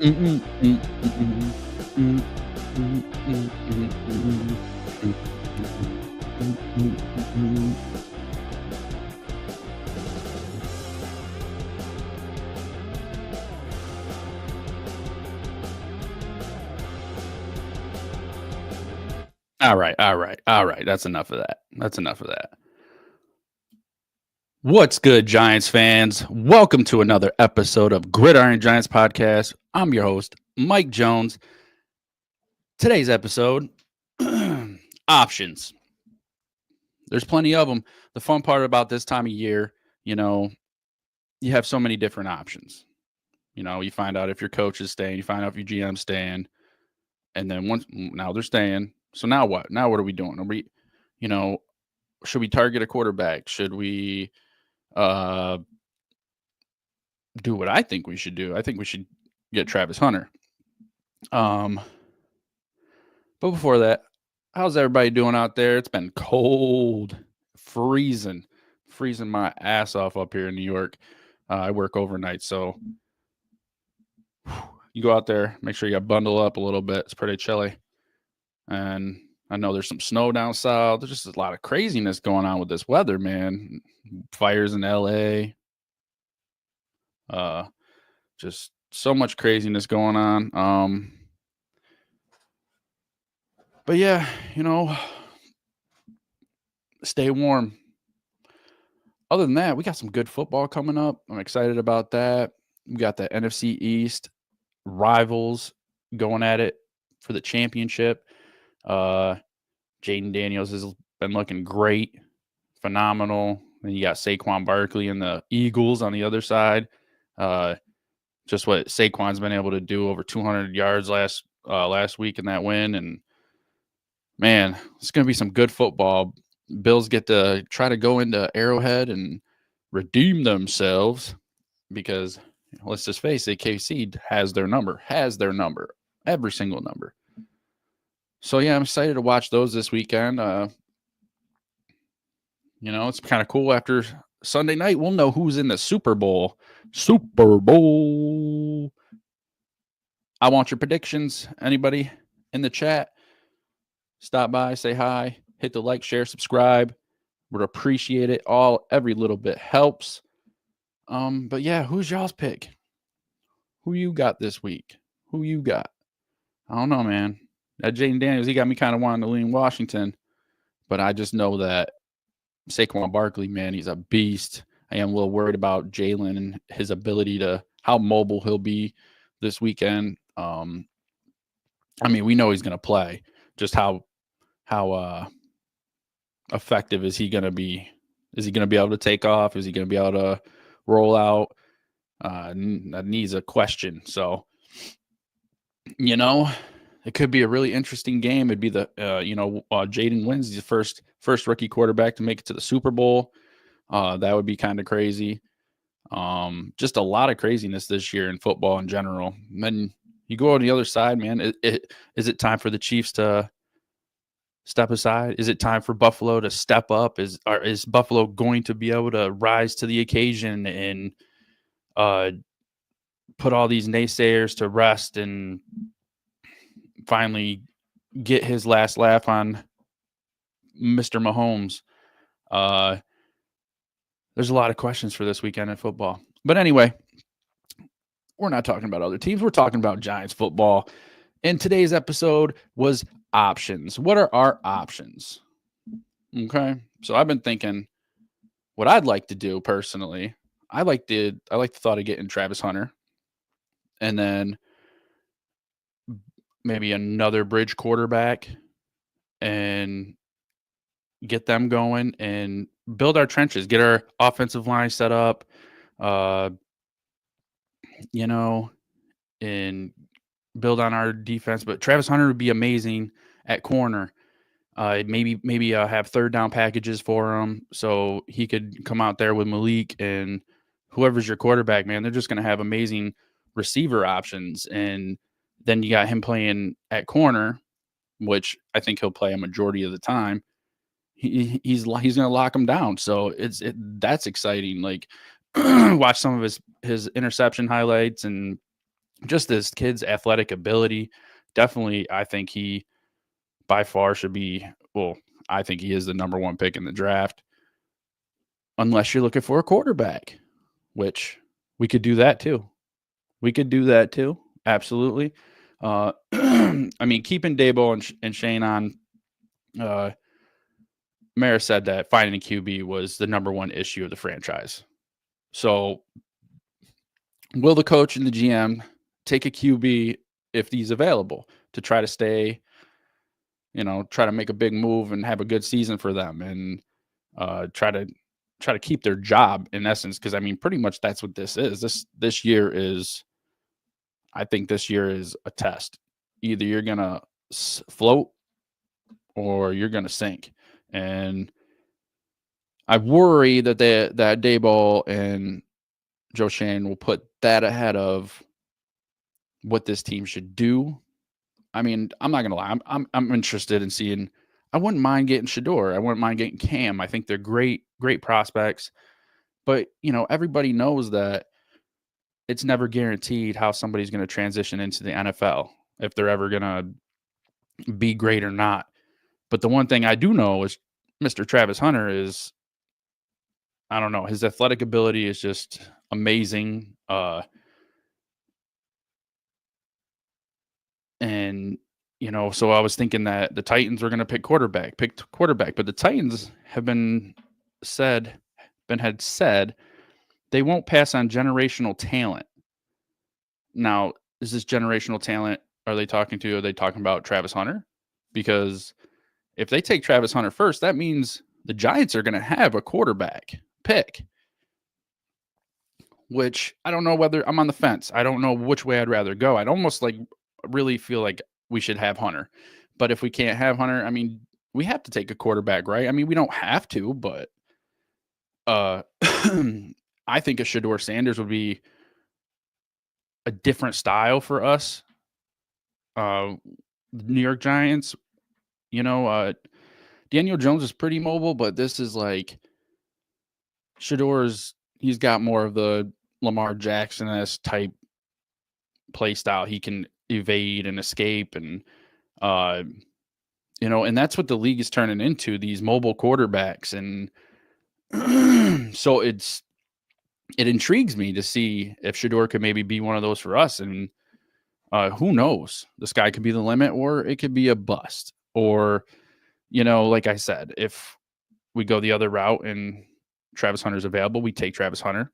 Mm, mm, mm, mm, mm, mm, mm, mm, mm, mm, mm, mm, mm. All right. That's enough of that. That's enough of that. What's good, Giants fans? Welcome to another episode of Gridiron Giants Podcast. I'm your host, Mike Jones. Today's episode options. There's plenty of them. The fun part about this time of year, you know, you have so many different options. You find out if your coach is staying, you find out if your GM's staying, and then once now they're staying. So now what? Now what are we doing? Are we, you know, should we target a quarterback? Should we uh do what I think we should do? I think we should get Travis Hunter. Um, but before that, how's everybody doing out there? It's been cold, freezing my ass off up here in New York. I work overnight, so you go out there, make sure you bundle up a little bit. It's pretty chilly. And I know there's some snow down south. There's just a lot of craziness going on with this weather, man. Fires in LA. Uh just so much craziness going on. But yeah, you know, stay warm. Other than that, we got some good football coming up. I'm excited about that. We got the NFC East rivals going at it for the championship. Uh Jaden Daniels has been looking great, phenomenal. Then you got Saquon Barkley and the Eagles on the other side. Uh, just what Saquon's been able to do, over 200 yards last week in that win, and man, it's going to be some good football. Bills get to try to go into Arrowhead and redeem themselves because let's just face it, KC has their number, every single number. So yeah, I'm excited to watch those this weekend. It's kind of cool. After Sunday night, we'll know who's in the Super Bowl. Super Bowl. I want your predictions. Anybody in the chat? Stop by, say hi, hit the like, share, subscribe. Would appreciate it. Every little bit helps. But yeah, who's y'all's pick? Who you got this week? Who you got? I don't know, man. That Jaden Daniels, he got me kind of wanting to lean Washington, but I just know that Saquon Barkley, man, he's a beast. I am a little worried about Jalen and his ability to how mobile he'll be this weekend. I mean, we know he's going to play. Just how effective is he going to be? Is he going to be able to take off? Is he going to be able to roll out? That needs a question. So, it could be a really interesting game. It'd be Jaden Lindsay's first rookie quarterback to make it to the Super Bowl. That would be kind of crazy. Just a lot of craziness this year in football in general. And then you go on the other side, man. Is it time for the Chiefs to step aside? Is it time for Buffalo to step up? Is Buffalo going to be able to rise to the occasion and put all these naysayers to rest and finally get his last laugh on Mr. Mahomes? There's a lot of questions for this weekend in football. But anyway, we're not talking about other teams. We're talking about Giants football. And today's episode was options. What are our options? Okay. So I've been thinking what I'd like to do personally. I like the thought of getting Travis Hunter and then maybe another bridge quarterback and get them going and build our trenches, get our offensive line set up, and build on our defense. But Travis Hunter would be amazing at corner. Maybe have third down packages for him so he could come out there with Malik and whoever's your quarterback, man. They're just going to have amazing receiver options. And then you got him playing at corner, which I think he'll play a majority of the time. He's going to lock him down. So that's exciting. Like watch some of his interception highlights and just this kid's athletic ability. Definitely, I think he by far should be, well, I think he is the number one pick in the draft, unless you're looking for a quarterback, which we could do that too. We could do that too. Absolutely. I mean, keeping Dabo and Shane on, Mara said that finding a QB was the number one issue of the franchise. So, will the coach and the GM take a QB if he's available to try to stay, try to make a big move and have a good season for them and try to keep their job in essence? Because I mean, pretty much that's what this is. This year is, I think this year is a test. Either you're gonna float or you're gonna sink, and I worry that that Daboll and Joe Shane will put that ahead of what this team should do. I mean, I'm not gonna lie. I'm interested in seeing. I wouldn't mind getting Shedeur. I wouldn't mind getting Cam. I think they're great prospects. But everybody knows that it's never guaranteed how somebody's going to transition into the NFL, if they're ever going to be great or not. But the one thing I do know is Mr. Travis Hunter is, I don't know, his athletic ability is just amazing. And so I was thinking that the Titans were going to pick quarterback, but the Titans have had said they won't pass on generational talent. Now, is this generational talent? Are they talking about Travis Hunter? Because if they take Travis Hunter first, that means the Giants are going to have a quarterback pick, which I don't know whether I'm on the fence. I don't know which way I'd rather go. I'd almost really feel like we should have Hunter. But if we can't have Hunter, I mean, we have to take a quarterback, right? I mean, we don't have to, but I think a Shedeur Sanders would be a different style for us. New York Giants, Daniel Jones is pretty mobile, but this is like Shedeur's. He's got more of the Lamar Jackson-esque type play style. He can evade and escape, and and that's what the league is turning into, these mobile quarterbacks. And so it intrigues me to see if Shedeur could maybe be one of those for us. And who knows? The sky could be the limit, or it could be a bust. Or, like I said, if we go the other route and Travis Hunter's available, we take Travis Hunter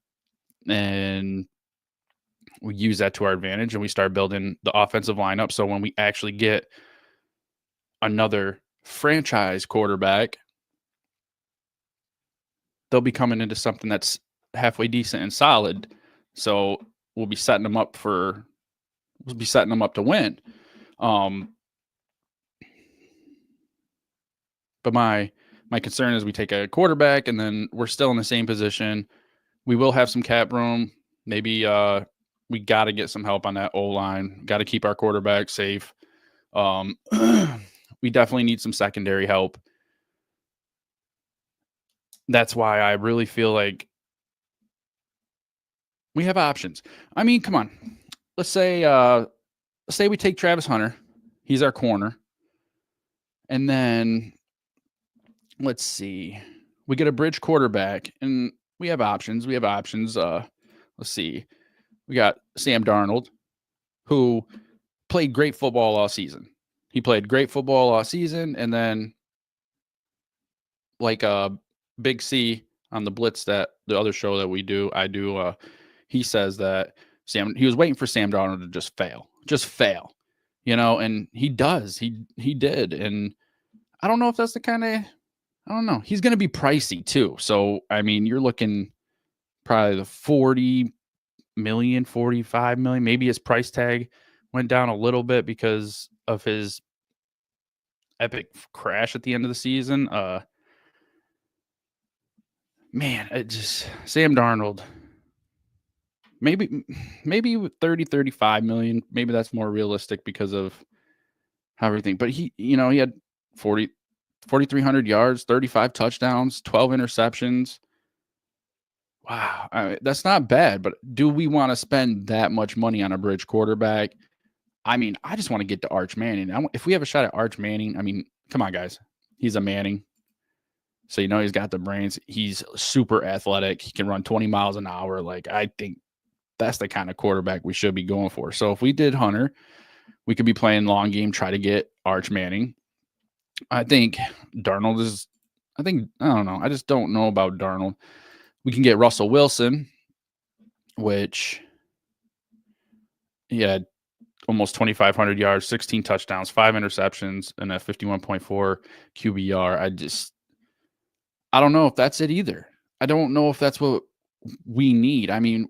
and we use that to our advantage, and we start building the offensive lineup. So when we actually get another franchise quarterback, they'll be coming into something that's halfway decent and solid. So we'll be setting them up to win. But my concern is we take a quarterback and then we're still in the same position. We will have some cap room. Maybe we got to get some help on that O-line. Got to keep our quarterback safe. We definitely need some secondary help. That's why I really feel like we have options. I mean, come on. Let's say we take Travis Hunter. He's our corner. And then let's see. We get a bridge quarterback, and we have options. Let's see. We got Sam Darnold, who played great football all season. And then like Big C on the Blitz, that the other show that I do, he says that he was waiting for Sam Darnold to just fail, and he does. He did. And I don't know if that's I don't know. He's going to be pricey too. So, I mean, you're looking probably the 40 million, 45 million. Maybe his price tag went down a little bit because of his epic crash at the end of the season. Man, Sam Darnold, maybe 30, 35 million. Maybe that's more realistic because of everything. But he had 4,300 yards, 35 touchdowns, 12 interceptions. Wow, that's not bad, but do we want to spend that much money on a bridge quarterback? I mean, I just want to get to Arch Manning. If we have a shot at Arch Manning, I mean, come on, guys. He's a Manning. So, he's got the brains. He's super athletic. He can run 20 miles an hour. Like, I think that's the kind of quarterback we should be going for. So, if we did Hunter, we could be playing long game, try to get Arch Manning. I think Darnold is, I don't know. I just don't know about Darnold. We can get Russell Wilson, which he had almost 2,500 yards, 16 touchdowns, 5 interceptions, and a 51.4 QBR. I don't know if that's it either. I don't know if that's what we need. I mean,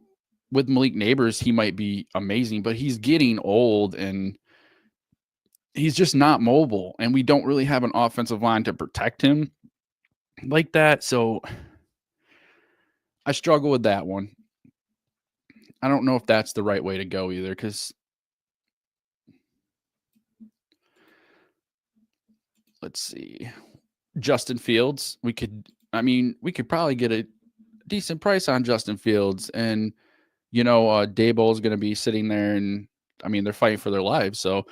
with Malik Neighbors, he might be amazing, but he's getting old and he's just not mobile. And we don't really have an offensive line to protect him like that. So I struggle with that one. I don't know if that's the right way to go either, because let's see. Justin Fields, we could probably get a decent price on Justin Fields. And, Daboll is going to be sitting there and, they're fighting for their lives. So,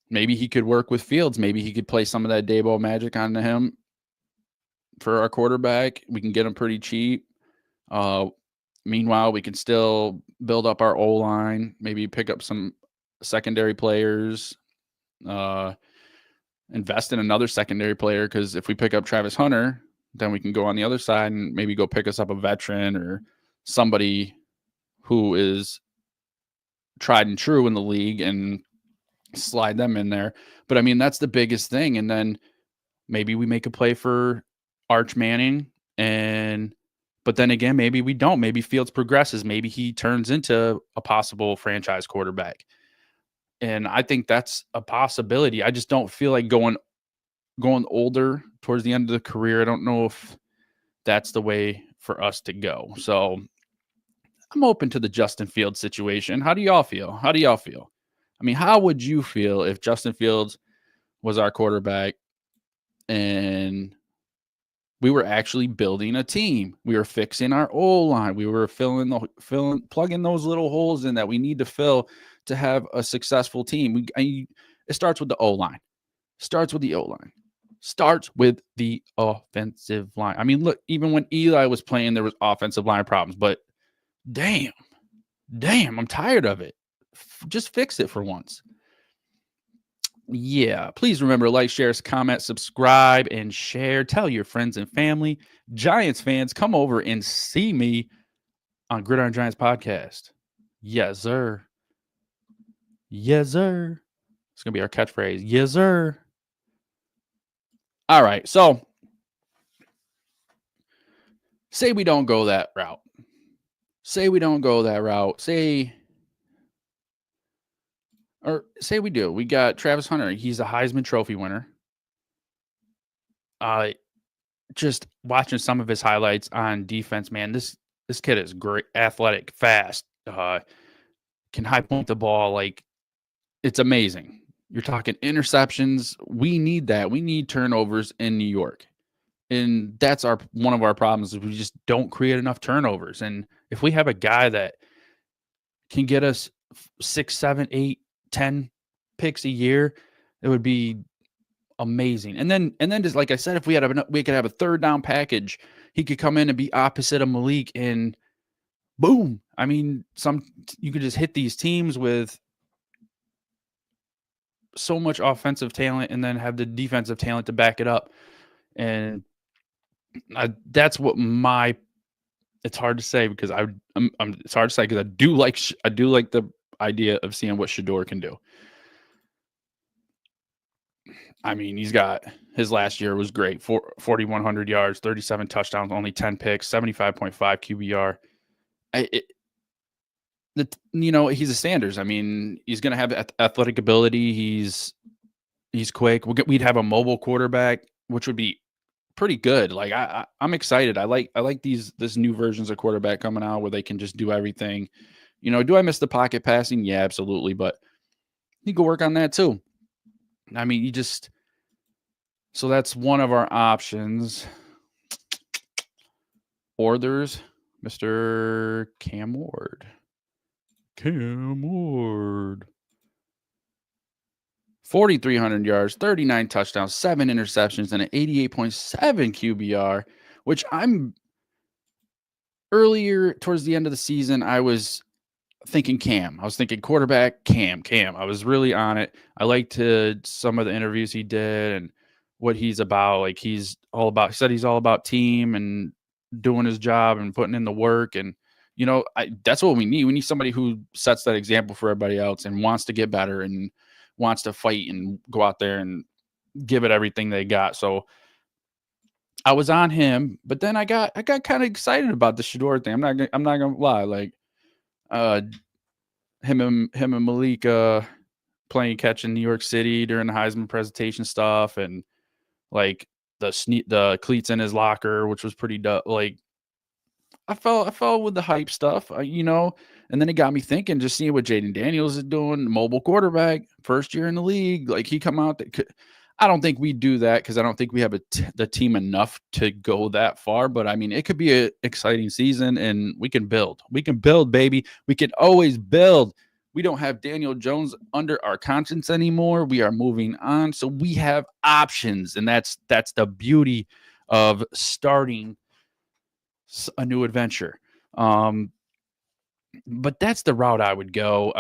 maybe he could work with Fields. Maybe he could play some of that Daboll magic onto him for our quarterback. We can get him pretty cheap. Meanwhile, we can still build up our O-line, maybe pick up some secondary players, invest in another secondary player, because if we pick up Travis Hunter, then we can go on the other side and maybe go pick us up a veteran or somebody who is tried and true in the league and slide them in there. But that's the biggest thing. And then maybe we make a play for Arch Manning, but then again, maybe we don't. Maybe Fields progresses. Maybe he turns into a possible franchise quarterback. And I think that's a possibility. I just don't feel like going older towards the end of the career. I don't know if that's the way for us to go. So I'm open to the Justin Fields situation. How do y'all feel? How would you feel if Justin Fields was our quarterback and we were actually building a team? We were fixing our O-line. We were plugging those little holes in that we need to fill to have a successful team. It starts with the O-line. Starts with the offensive line. Look, even when Eli was playing, there was offensive line problems. But damn, I'm tired of it. Just fix it for once. Yeah, please remember, like, share, comment, subscribe, and share. Tell your friends and family. Giants fans, come over and see me on Gridiron Giants podcast. Yes, sir. Yes, sir. It's going to be our catchphrase. Yes, sir. All right, so say we don't go that route. Say we we do. We got Travis Hunter. He's a Heisman Trophy winner. Just watching some of his highlights on defense, man, this kid is great, athletic, fast, can high point the ball. Like, it's amazing. You're talking interceptions. We need that. We need turnovers in New York. And that's one of our problems is we just don't create enough turnovers. And if we have a guy that can get us 6, 7, 8, 10 picks a year, it would be amazing. And then just like I said, if we could have a third down package, he could come in and be opposite of Malik and boom. You could just hit these teams with so much offensive talent and then have the defensive talent to back it up. And that's what it's hard to say because it's hard to say because I do like the idea of seeing what Shedeur can do. He's got his last year was great. 4,100 yards, 37 touchdowns, only 10 picks, 75.5 QBR. He's a Sanders. He's going to have athletic ability. He's quick. We'd have a mobile quarterback, which would be pretty good. Like I'm excited. I like this new versions of quarterback coming out where they can just do everything. Do I miss the pocket passing? Yeah, absolutely. But you can work on that too. So that's one of our options. Or there's Mr. Cam Ward. Cam Ward. 4,300 yards, 39 touchdowns, 7 interceptions, and an 88.7 QBR, which earlier towards the end of the season, I was thinking Cam. I was thinking quarterback, Cam. I was really on it. I liked some of the interviews he did and what he's about. Like he said he's all about team and doing his job and putting in the work. And, that's what we need. We need somebody who sets that example for everybody else and wants to get better and wants to fight and go out there and give it everything they got. So I was on him, but then I got kind of excited about the Shedeur thing. I'm not gonna lie. Like, him and Malik playing catch in New York City during the Heisman presentation stuff, and like the cleats in his locker, which was pretty like I fell with the hype stuff, and then it got me thinking, just seeing what Jaden Daniels is doing, mobile quarterback, first year in the league, like he come out I don't think we do that because I don't think we have the team enough to go that far. But I mean, it could be an exciting season, and we can build. We can build, baby. We can always build. We don't have Daniel Jones under our conscience anymore. We are moving on, so we have options, and that's the beauty of starting a new adventure. But that's the route I would go.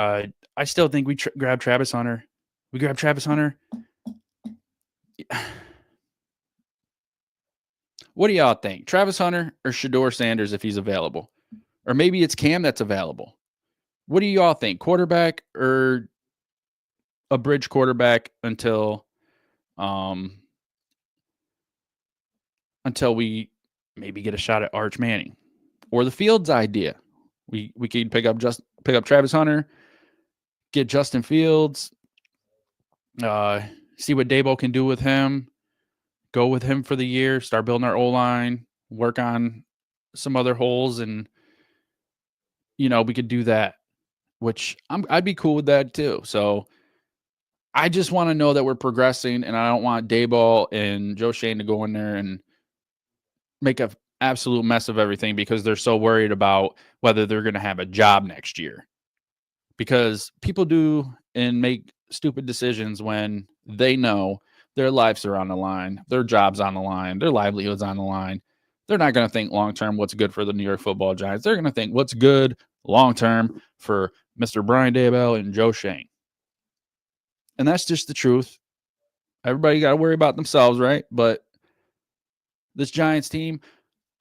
I still think we grab Travis Hunter. We grab Travis Hunter. What do y'all think? Travis Hunter or Shedeur Sanders if he's available? Or maybe it's Cam that's available. What do y'all think? Quarterback or a bridge quarterback until we maybe get a shot at Arch Manning? Or the Fields idea. We could pick up Travis Hunter, get Justin Fields, see what Daboll can do with him, go with him for the year, start building our O-line, work on some other holes, and we could do that, which I'd be cool with that too. So I just want to know that we're progressing, and I don't want Daboll and Joe Schoen to go in there and make an absolute mess of everything because they're so worried about whether they're going to have a job next year. Because people do and make stupid decisions when they know their lives are on the line, their job's on the line, their livelihood's on the line. They're not going to think long-term what's good for the New York Football Giants. They're going to think what's good long-term for Mr. Brian Daboll and Joe Schoen. And that's just the truth. Everybody got to worry about themselves, right? But this Giants team,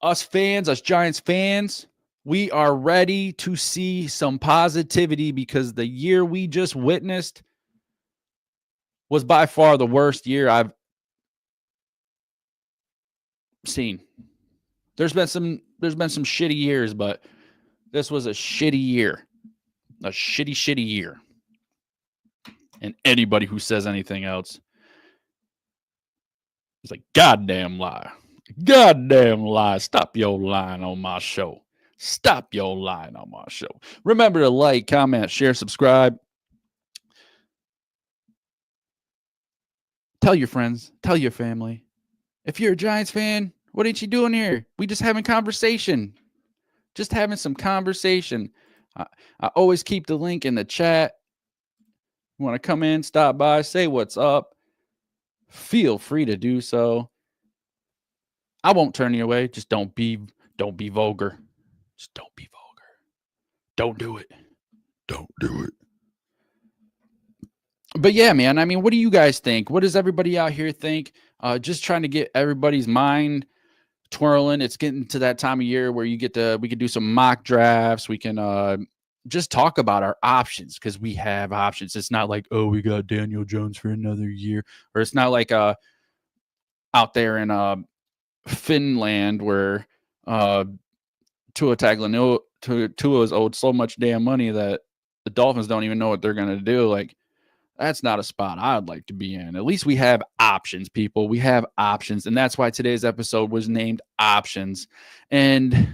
us Giants fans, we are ready to see some positivity because the year we just witnessed was by far the worst year I've seen. There's been some shitty years, but this was a shitty year. A shitty year. And anybody who says anything else is like, goddamn lie. Goddamn lie. Stop your lying on my show. Stop your lying on my show. Remember to like, comment, share, subscribe. Tell your friends. Tell your family. If you're a Giants fan, what ain't you doing here? We just having conversation. Just having some conversation. I always keep the link in the chat. You want to come in, stop by, say what's up. Feel free to do so. I won't turn you away. Just don't be vulgar. Just don't be vulgar. Don't do it. Don't do it. But yeah, man, I mean, what do you guys think? What does everybody out here think? Just trying to get everybody's mind twirling. It's getting to that time of year where we can do some mock drafts. We can just talk about our options because we have options. It's not like, oh, we got Daniel Jones for another year. Or it's not like out there in Finland where Tua is owed so much damn money that the Dolphins don't even know what they're going to do. Like, that's not a spot I'd like to be in. At least we have options, people. We have options. And that's why today's episode was named Options. And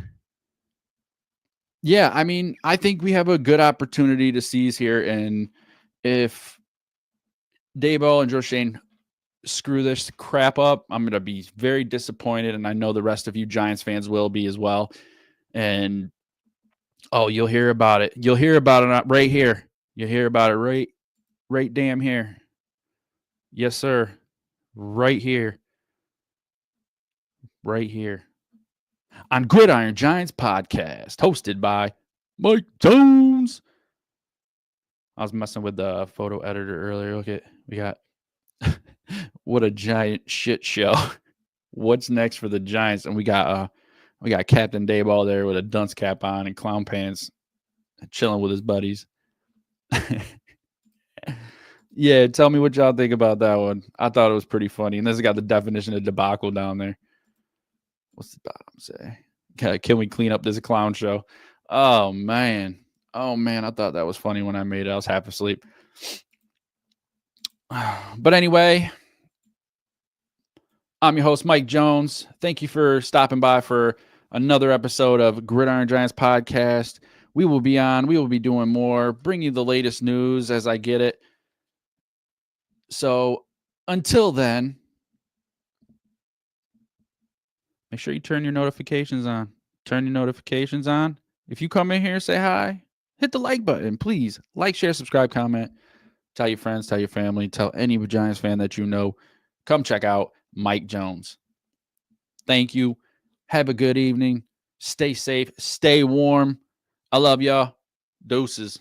yeah, I mean, I think we have a good opportunity to seize here. And if Daboll and Joe Schoen screw this crap up, I'm going to be very disappointed. And I know the rest of you Giants fans will be as well. And, you'll hear about it. You'll hear about it right here. You'll hear about it right damn here. Yes, sir. Right here. Right here. On Gridiron Giants podcast, hosted by Mike Jones. I was messing with the photo editor earlier. Look at, we got, what a giant shit show. What's next for the Giants? And we got Captain Dayball there with a dunce cap on and clown pants, chilling with his buddies. Yeah, tell me what y'all think about that one. I thought it was pretty funny. And this has got the definition of debacle down there. What's the bottom say? Can we clean up this clown show? Oh, man. I thought that was funny when I made it. I was half asleep. But anyway, I'm your host, Mike Jones. Thank you for stopping by for another episode of Gridiron Giants podcast. We will be doing more, bring you the latest news as I get it. So until then, make sure you turn your notifications on. Turn your notifications on. If you come in here and say hi, hit the like button, please. Like, share, subscribe, comment. Tell your friends, tell your family, tell any Giants fan that you know. Come check out Mike Jones. Thank you. Have a good evening. Stay safe. Stay warm. I love y'all. Deuces.